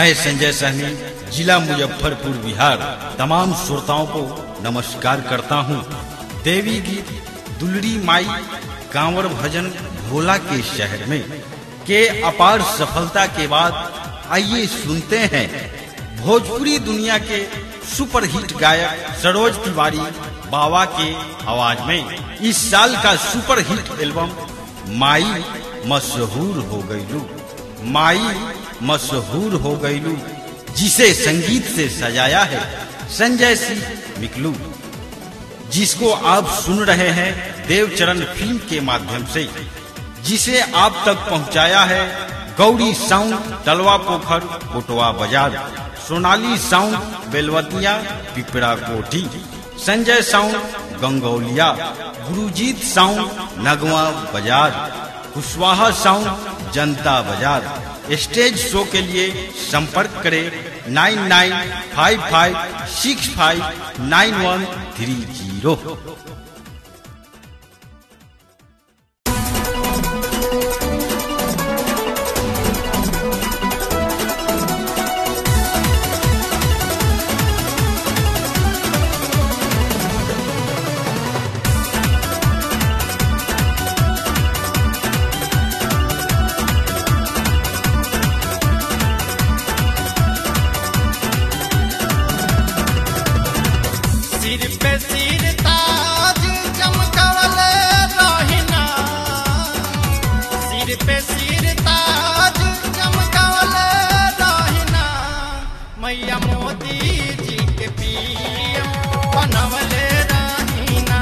मैं संजय सहनी, जिला मुजफ्फरपुर, बिहार, तमाम श्रोताओं को नमस्कार करता हूँ। देवी गीत दुलड़ी माई कांवड़ भजन भोला के शहर में के अपार सफलता के बाद आइए सुनते हैं भोजपुरी दुनिया के सुपरहिट गायक सरोज तिवारी बाबा के आवाज में इस साल का सुपरहिट एल्बम माई मशहूर हो गईलू, माई मशहूर हो गईलू, जिसे संगीत से सजाया है संजय सिंह मिकलू, जिसको आप सुन रहे हैं देवचरण फिल्म के माध्यम से, जिसे आप तक पहुंचाया है गौरी साउंड तलवा पोखर कोटवा बाजार, Sonali sound Belwatia Pipra Kothi, Sanjay sound गंगौलिया, Gurjeet sound नगवा बाजार, कुशवाहा साउंड जनता बाजार। स्टेज शो के लिए संपर्क करें 9955659130। मैया मोदी जी के पीएम बनवले रहीना,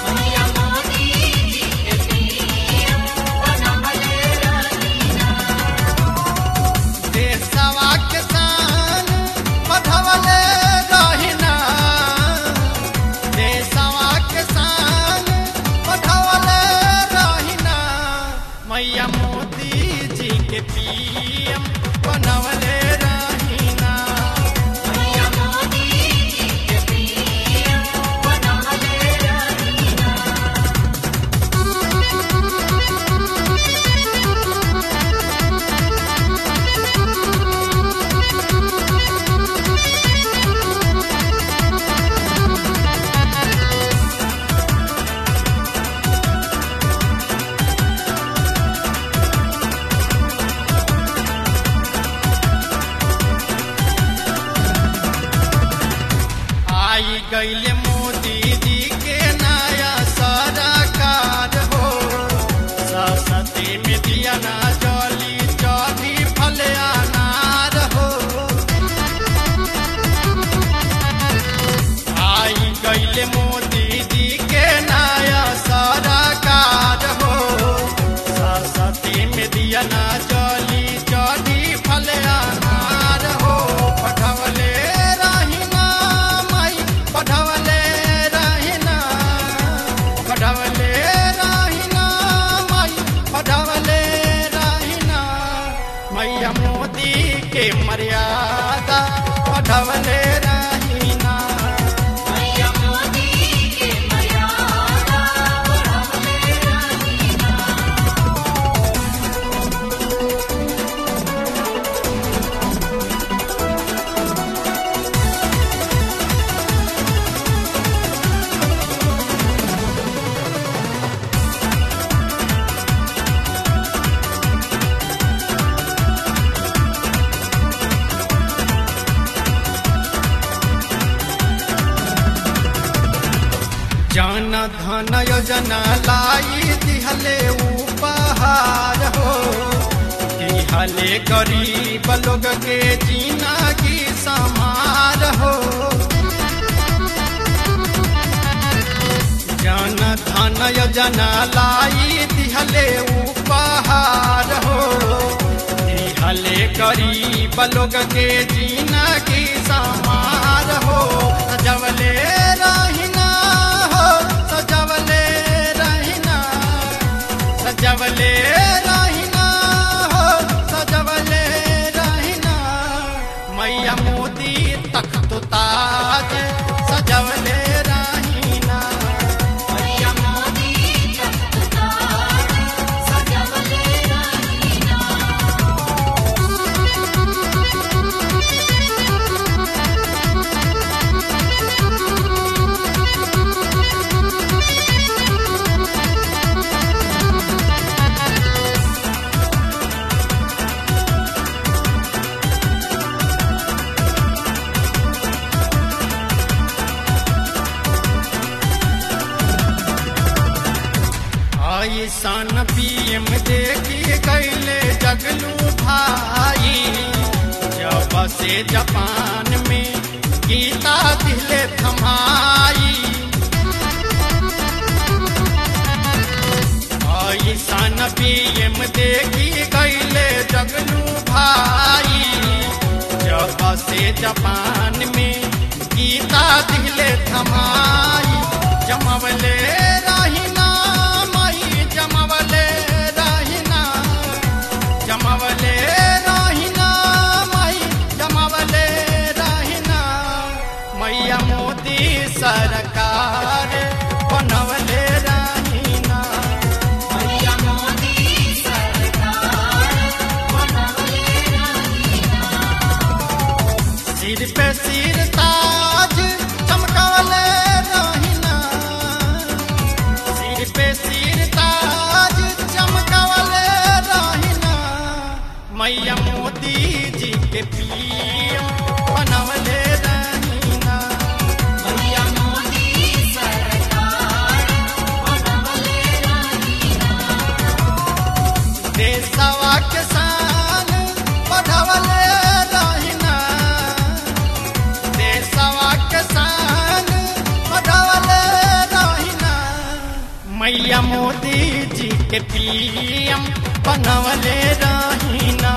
मैया मोदी जी के पीएम बनवले रहीना, देशवा के शान बढ़वले रहीना, देशवा के शान बढ़वले रहीना, मैया मोदी जी के पीएम बनवले गईले मोदी जी के नया सरकार हो, सस्ते में दिया ना जली चौधी फल अनार हो, आई गईले मोदी जी के नया सरकार हो, सस्ते में दिया ना जली चौधी फल अनार हो, पठवले पढ़वले रहीना, पढ़वले रहीना, माई पढ़वले रहीना, मैया मोदी के मर्यादा पढ़वले रहीना, मैया मोदी के मर्यादा पढ़वले रहीना। जन धन योजना लाई दिहले उपहार हो, दिहले गरीब लोग के जीना की समार हो, जन धन योजना लाई दिहले उपहार हो, दिहले गरीब लोग के जीना की समार हो, सजवले रहीना हो, सजवले रहीना, सजवले रहीना हो, सजवले रहीना, मैया मोदी तख्त ताज सजवले रहीना, मैया मोदी तख्त ताज सजवले रहीना। ऐसान पीएम देखी गईले जगलू भाई, जब से जापान में गीता दिले थमाई। ऐसान पीएम देखी गईले जगलू भाई, जब से जापान में गीता दिले थमाई। जमवले रहिना मई जमवले रहिना, जमवले रहिना मई जमवले रहिना, मैया मोदी सरकार बनवले रहिना, मैया मोदी सरकार बनवले रहिना। सिर पे सिर ताज चमकावले रहिना, सिर पे सिर ताज चमकावले रहिना, मैया मोदी जी के पीएम बनवले रहिना, मैया मोदी सरकार बनवले रहिना। देशवा के शान बढ़वले रहिना, देशवा के शान बढ़वले रहिना, मैया मोदी जी के पीएम बनवले रहिना।